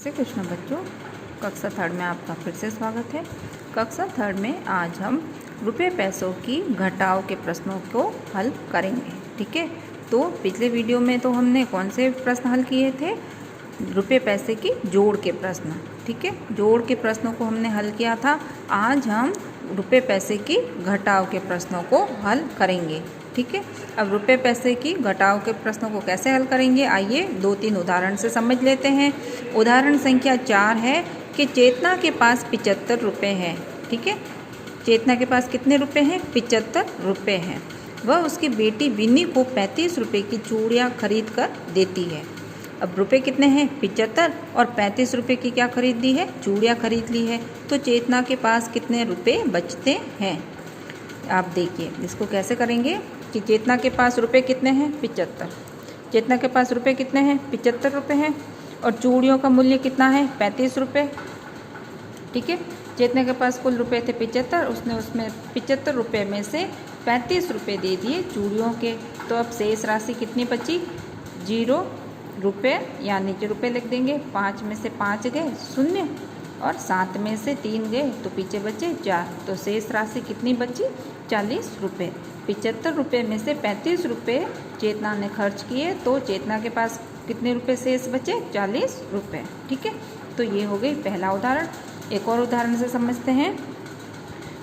श्री कृष्ण बच्चों, कक्षा थर्ड में आपका फिर से स्वागत है। कक्षा थर्ड में आज हम रुपये पैसों की घटाव के प्रश्नों को हल करेंगे। ठीक है, तो पिछले वीडियो में तो हमने कौन से प्रश्न हल किए थे? रुपये पैसे की जोड़ के प्रश्न। ठीक है, जोड़ के प्रश्नों को हमने हल किया था। आज हम रुपये पैसे की घटाव के प्रश्नों को हल करेंगे। ठीक है, अब रुपये पैसे की घटाव के प्रश्नों को कैसे हल करेंगे, आइए 2-3 उदाहरण से समझ लेते हैं। उदाहरण संख्या 4 है कि चेतना के पास 75 रुपये हैं। ठीक है, चेतना के पास कितने रुपये हैं? 75 रुपये हैं। वह उसकी बेटी विनी को 35 रुपये की चूड़ियाँ खरीद कर देती है। अब रुपये कितने हैं? 75, और 35 रुपये की क्या खरीद ली है? चूड़ियाँ खरीद ली है। तो चेतना के पास कितने रुपये बचते हैं? आप देखिए इसको कैसे करेंगे कि चेतना के पास रुपये कितने हैं? 75। चेतना के पास रुपये कितने हैं? 75 रुपये हैं, और चूड़ियों का मूल्य कितना है? 35 रुपये। ठीक है, चेतना के पास कुल रुपये थे 75, उसने उसमें 75 रुपये में से 35 रुपये दे दिए चूड़ियों के। तो अब शेष राशि कितनी बची? 0 रुपये, या नीचे रुपये लिख देंगे। 5 में से 5 गए 0, और 7 में से 3 गए तो पीछे बचे 4। तो शेष राशि कितनी बची? 40 रुपये। 75 रुपये में से 35 रुपये चेतना ने खर्च किए, तो चेतना के पास कितने रुपये शेष बचे? 40 रुपये। ठीक है, तो ये हो गई पहला उदाहरण। एक और उदाहरण से समझते हैं।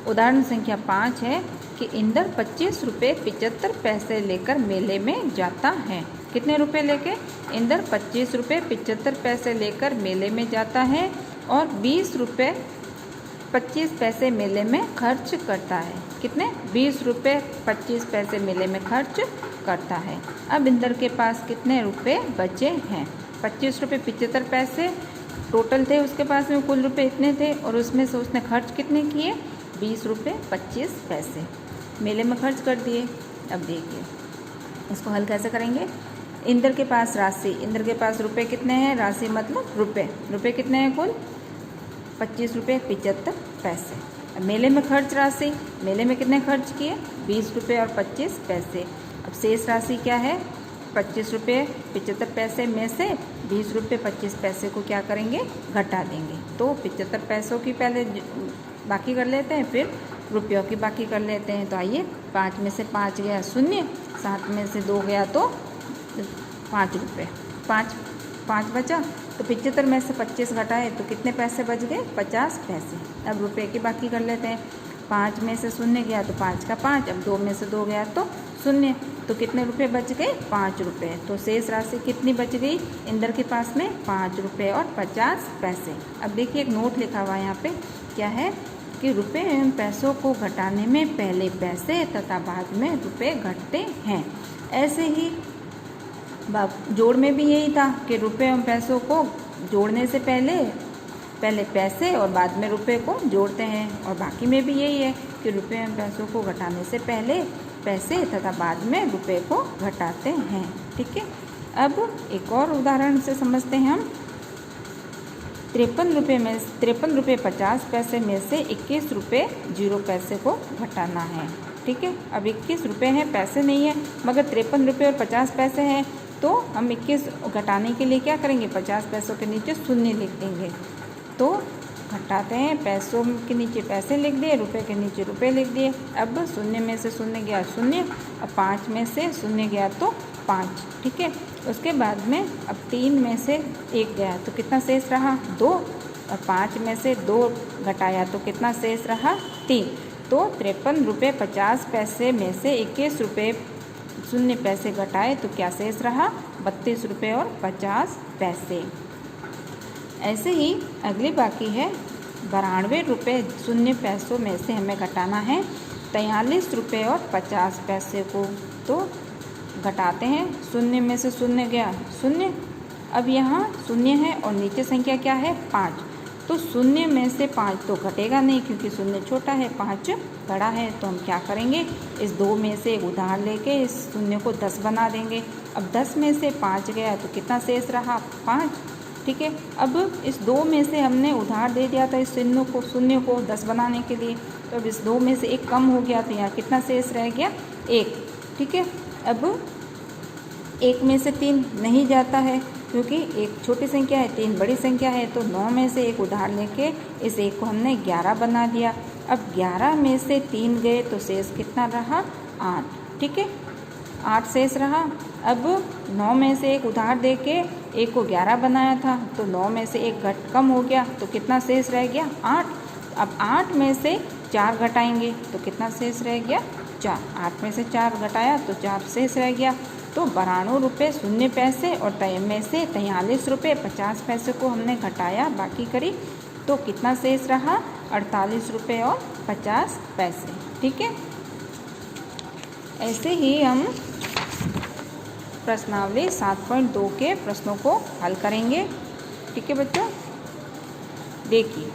उदाहरण संख्या 5 है कि इंदर 25 रुपये 75 पैसे लेकर मेले में जाता है। कितने रुपये लेके? इंदर 25 रुपये 75 पैसे लेकर मेले में जाता है, और 20 रुपये 25 पैसे मेले में खर्च करता है। कितने? 20 रुपये 25 पैसे मेले में खर्च करता है। अब इंदर के पास कितने रुपये बचे हैं? 25 रुपये 75 पैसे टोटल थे उसके पास में, कुल रुपये इतने थे, और उसमें से उसने खर्च कितने किए? 20 रुपये 25 पैसे मेले में खर्च कर दिए। अब देखिए इसको हल कैसे करेंगे। इंदर के पास राशि, इंदर के पास रुपये कितने हैं? राशि मतलब रुपये। रुपये कितने हैं कुल? 25 रुपये 75 पैसे। अब मेले में खर्च राशि, मेले में कितने खर्च किए? 20 रुपये और 25 पैसे। अब शेष राशि क्या है? 25 रुपये 75 पैसे में से 20 रुपये 25 पैसे को क्या करेंगे? घटा देंगे। तो 75 पैसों की पहले बाकी कर लेते हैं, फिर रुपयों की बाकी कर लेते हैं। तो आइए, 5 में से 5 गया 0, 7 में से 2 गया तो 5 रुपये, 5 बचा। तो 75 में से 25 घटाए तो कितने पैसे बच गए? 50 पैसे। अब रुपये की बाकी कर लेते हैं। 5 में से 0 गया तो 5 का 5, अब 2 में से 2 गया तो 0, तो कितने रुपये बच गए? 5 रुपये। तो शेष राशि कितनी बच गई इंदर के पास में? 5 रुपये और 50 पैसे। अब देखिए एक नोट लिखा हुआ है यहाँ पे, क्या है कि रुपये एवं पैसों को घटाने में पहले पैसे तथा बाद में रुपये घटते हैं। ऐसे ही जोड़ में भी यही था कि रुपये एवं पैसों को जोड़ने से पहले पैसे और बाद में रुपये को जोड़ते हैं, और बाकी में भी यही है कि रुपये एवं पैसों को घटाने से पहले पैसे तथा बाद में रुपये को घटाते हैं। ठीक है, अब एक और उदाहरण से समझते हैं हम। 53 रुपये 50 पैसे में से 21 रुपये 0 पैसे को घटाना है। ठीक है, अब 21 रुपये हैं, पैसे नहीं है, मगर 53 रुपये और 50 पैसे हैं, तो हम 21 घटाने के लिए क्या करेंगे? 50 पैसों के नीचे 0 लिख देंगे। तो घटाते हैं, पैसों के नीचे पैसे लिख दिए, रुपये के नीचे रुपये लिख दिए। अब 0 में से 0 गया 0, अब 5 में से 0 गया तो 5। ठीक है, उसके बाद में अब 3 में से 1 गया तो कितना शेष रहा? 2, और 5 में से 2 घटाया तो कितना शेष रहा? 3। तो 53 रुपये 50 पैसे में से 21 रुपये 0 पैसे घटाए तो क्या शेष रहा? 32 रुपये और 50 पैसे। ऐसे ही अगली बाकी है 92 रुपये 0 पैसों में से हमें घटाना है 43 रुपये और 50 पैसे को। तो घटाते हैं, 0 में से 0 गया 0, अब यहाँ 0 है और नीचे संख्या क्या है? 5। तो 0 में से 5 तो घटेगा नहीं, क्योंकि 0 छोटा है 5 बड़ा है। तो हम क्या करेंगे? इस 2 में से एक उधार लेके इस 0 को 10 बना देंगे। अब 10 में से 5 गया तो कितना शेष रहा? 5। ठीक है, अब इस 2 में से हमने उधार दे दिया था इस 0 को 10 बनाने के लिए, तो अब इस 2 में से एक कम हो गया तो यहाँ कितना शेष रह गया? 1। ठीक है, अब 1 में से 3 नहीं जाता है, क्योंकि एक छोटी संख्या है, 3 बड़ी संख्या है, तो 9 में से एक उधार लेके इस एक को हमने 11 बना दिया। अब 11 में से 3 गए तो शेष कितना रहा? 8। ठीक है, 8 शेष रहा। अब 9 में से एक उधार देके एक को 11 बनाया था, तो 9 में से एक घट कम हो गया, तो कितना शेष रह गया? 8। अब 8 में से 4 घटाएंगे तो कितना शेष रह गया? 4। 8 में से 4 घटाया तो 4 शेष रह गया। तो 92 रुपये 0 पैसे और में से 43 रुपये 50 पैसे को हमने घटाया, बाकी करी, तो कितना शेष रहा? 48 रुपये और 50 पैसे। ठीक है, ऐसे ही हम प्रश्नावली 7.2 के प्रश्नों को हल करेंगे। ठीक है बच्चों, देखिए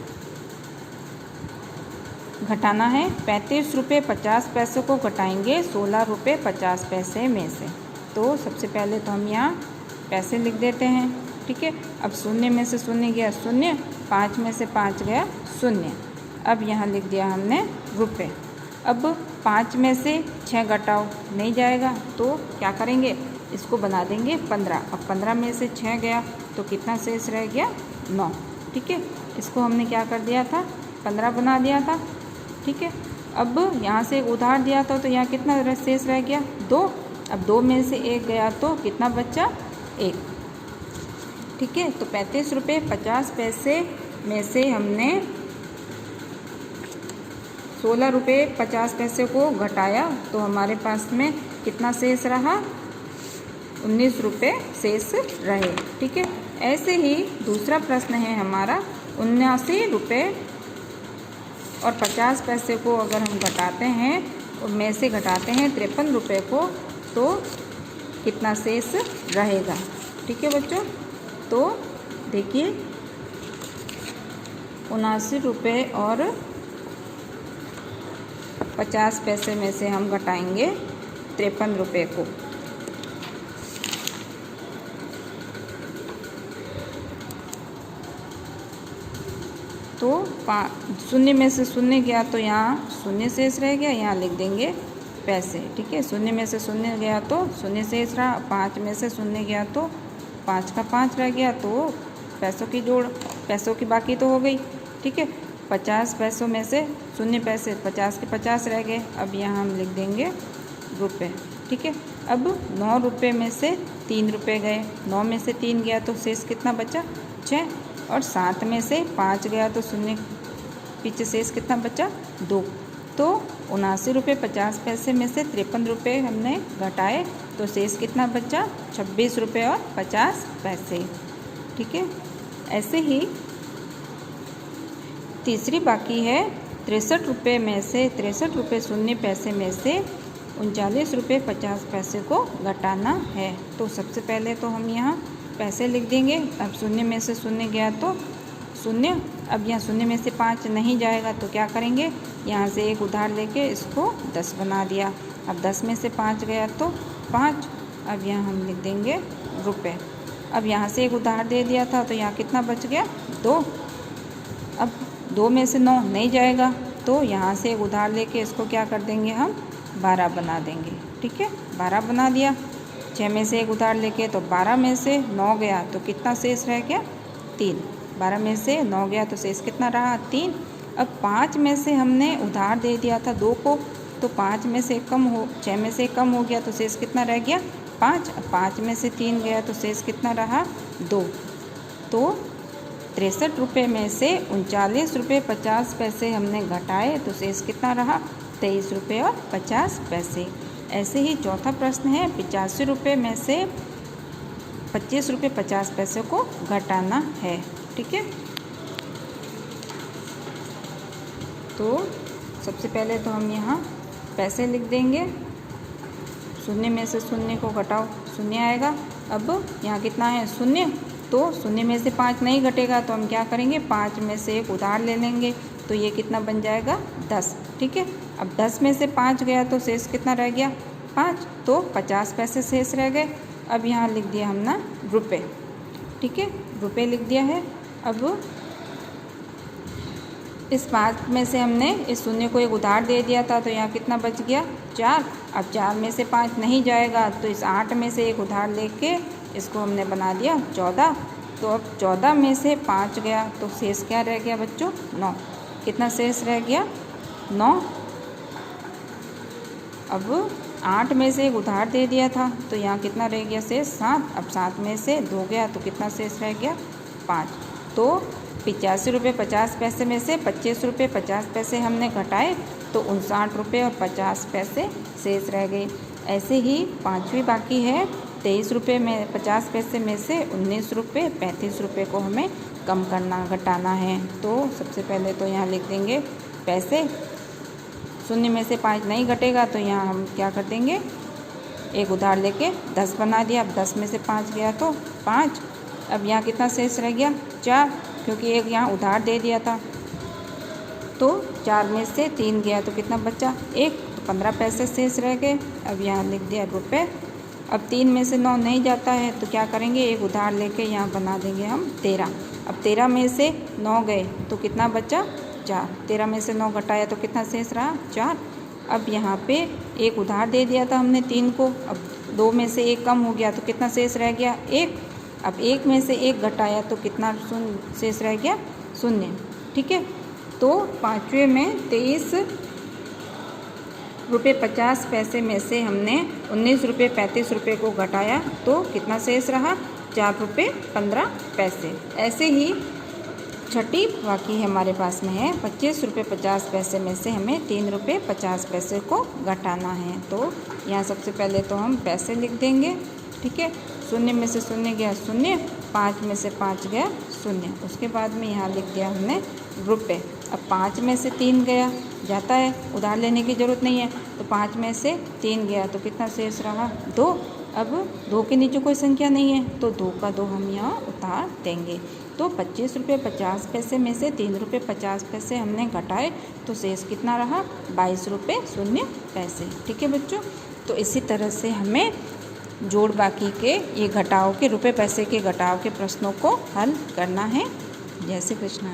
घटाना है। 35 रुपये 50 पैसे को घटाएंगे 16 रुपये 50 पैसे में से। तो सबसे पहले तो हम यहाँ पैसे लिख देते हैं। ठीक है, अब 0 में से 0 गया 0, 5 में से 5 गया 0। अब यहाँ लिख दिया हमने रुपये। अब 5 में से 6 घटाओ, नहीं जाएगा, तो क्या करेंगे? इसको बना देंगे 15। अब 15 में से 6 गया तो कितना शेष रह गया? 9। ठीक है, इसको हमने क्या कर दिया था? 15 बना दिया था। ठीक है, अब यहाँ से उधार दिया था तो यहाँ कितना शेष रह गया? 2। अब 2 में से 1 गया तो कितना बचा? 1। ठीक है, तो 35 रुपये 50 पैसे में से हमने 16 रुपये 50 पैसे को घटाया, तो हमारे पास में कितना शेष रहा? 19 रुपये शेष रहे। ठीक है, ऐसे ही दूसरा प्रश्न है हमारा 79 रुपये और 50 पैसे को अगर हम घटाते हैं, में से घटाते हैं 53 रुपये को, तो कितना शेष रहेगा? ठीक है बच्चों, तो देखिए 79 रुपये और 50 पैसे में से हम घटाएंगे 53 रुपये को। तो 0 में से 0 गया तो यहाँ 0 शेष रह गया, यहाँ लिख देंगे पैसे। ठीक है, 0 में से 0 गया तो 0 शेष रहा। 5 में से 0 गया तो 5 का 5 रह गया, तो पैसों की बाकी तो हो गई। ठीक है, 50 पैसों में से 0 पैसे, 50 के 50 रह गए। अब यहाँ हम लिख देंगे रुपये। ठीक है, अब 9 रुपये में से 3 रुपये गए, 9 में से 3 गया तो शेष कितना बचा? 6। और 7 में से 5 गया तो 0 पीछे शेष कितना बचा? 2। तो 79 रुपये 50 पैसे में से 53 रुपये हमने घटाए, तो शेष कितना बचा? 26 रुपये और 50 पैसे। ठीक है, ऐसे ही तीसरी बाकी है 63 रुपये में से 63 रुपये 0 पैसे में से 39 रुपये 50 पैसे को घटाना है। तो सबसे पहले तो हम यहाँ पैसे लिख देंगे। अब 0 में से 0 गया तो 0। अब यहाँ 0 में से 5 नहीं जाएगा तो क्या करेंगे? यहाँ से एक उधार लेके इसको 10 बना दिया। अब 10 में से 5 गया तो 5। अब यहाँ हम लिख देंगे रुपये। अब यहाँ से एक उधार दे दिया था तो यहाँ कितना बच गया? 2। अब 2 में से 9 नहीं जाएगा, तो यहाँ से एक उधार लेके इसको क्या कर देंगे? हम 12 बना देंगे। ठीक है, 12 बना दिया। 6 में से एक उधार लेके तो 12 में से 9 गया तो कितना शेष रह गया? 3। 12 में से 9 गया तो शेष कितना रहा? 3। अब 5 में से हमने उधार दे दिया था 2 को, तो 5 में से 6 में से कम हो गया तो शेष कितना रह गया? 5। अब 5 में से 3 गया तो शेष कितना रहा? 2। तो 63 रुपये में से 39 रुपये 50 पैसे हमने घटाए, तो शेष कितना रहा? 23 रुपये और 50 पैसे। ऐसे ही चौथा प्रश्न है 85 रुपये में से 25 रुपये 50 पैसे को घटाना है। ठीक है, तो सबसे पहले तो हम यहाँ पैसे लिख देंगे। 0 में से 0 को घटाओ, 0 आएगा। अब यहाँ कितना है? 0। तो 0 में से 5 नहीं घटेगा तो हम क्या करेंगे? 5 में से एक उधार ले लेंगे, तो ये कितना बन जाएगा? 10। ठीक है, अब 10 में से 5 गया तो शेष कितना रह गया? 5। तो 50 पैसे शेष रह गए। अब यहाँ लिख दिया हमने रुपये। ठीक है, रुपये लिख दिया है। अब इस 5 में से हमने इस 0 को एक उधार दे दिया था, तो यहाँ कितना बच गया? 4। अब 4 में से 5 नहीं जाएगा, तो इस 8 में से एक उधार लेके इसको हमने बना दिया 14। तो अब 14 में से 5 गया तो शेष क्या रह गया बच्चों? 9। कितना शेष रह गया? 9। अब 8 में से एक उधार दे दिया था तो यहाँ कितना रह गया शेष? 7। अब 7 में से 2 गया तो कितना शेष रह गया? 5। तो 85 रुपये 50 पैसे में से 25 रुपये 50 पैसे हमने घटाए तो 59 रुपये और 50 पैसे शेष रह गए। ऐसे ही पाँचवीं बाकी है 23 रुपये में 50 पैसे में से 19 रुपये 35 रुपये को हमें कम करना घटाना है। तो सबसे पहले तो यहाँ लिख देंगे पैसे, शून्य में से 5 नहीं घटेगा तो यहाँ हम क्या कर देंगे, एक उधार लेके 10 बना दिया। अब 10 में से 5 गया तो 5। अब यहाँ कितना शेष रह गया? 4, क्योंकि एक यहाँ उधार दे दिया था। तो 4 में से 3 गया तो कितना बचा? 1। तो 15 पैसे शेष रह गए। अब यहाँ लिख दिया रुपये। अब 3 में से 9 नहीं जाता है तो क्या करेंगे, एक उधार लेके यहाँ बना देंगे हम 13। अब 13 में से 9 गए तो कितना बचा? 4। 13 में से 9 घटाया तो कितना शेष रहा? 4। अब यहाँ पे एक उधार दे दिया था हमने 3 को। अब 2 में से 1 कम हो गया तो कितना शेष रह गया? 1। अब 1 में से 1 घटाया तो कितना शेष रह गया? 0। ठीक है। तो पाँचवें में 23 रुपये 50 पैसे में से हमने 19 रुपये 35 रुपये को घटाया तो कितना शेष रहा? 4 रुपये 15 पैसे। ऐसे ही छठी बाकी हमारे पास में है 25 रुपये 50 पैसे में से हमें 3 रुपये 50 पैसे को घटाना है। तो यहाँ सबसे पहले तो हम पैसे लिख देंगे। ठीक है। 0 में से 0 गया 0, 5 में से 5 गया 0। उसके बाद में यहाँ लिख दिया हमने रुपये। अब 5 में से 3 गया, जाता है, उधार लेने की ज़रूरत नहीं है। तो 5 में से 3 गया तो कितना शेष रहा? 2। अब 2 के नीचे कोई संख्या नहीं है तो 2 का 2 हम यहाँ उतार देंगे। तो 25 रुपये 50 पैसे में से 3 रुपये 50 पैसे हमने घटाए तो शेष कितना रहा? 22 रुपये 0 पैसे। ठीक है बच्चों। तो इसी तरह से हमें जोड़ बाकी के ये घटाव के रुपये पैसे के घटाव के प्रश्नों को हल करना है। जय श्री कृष्ण।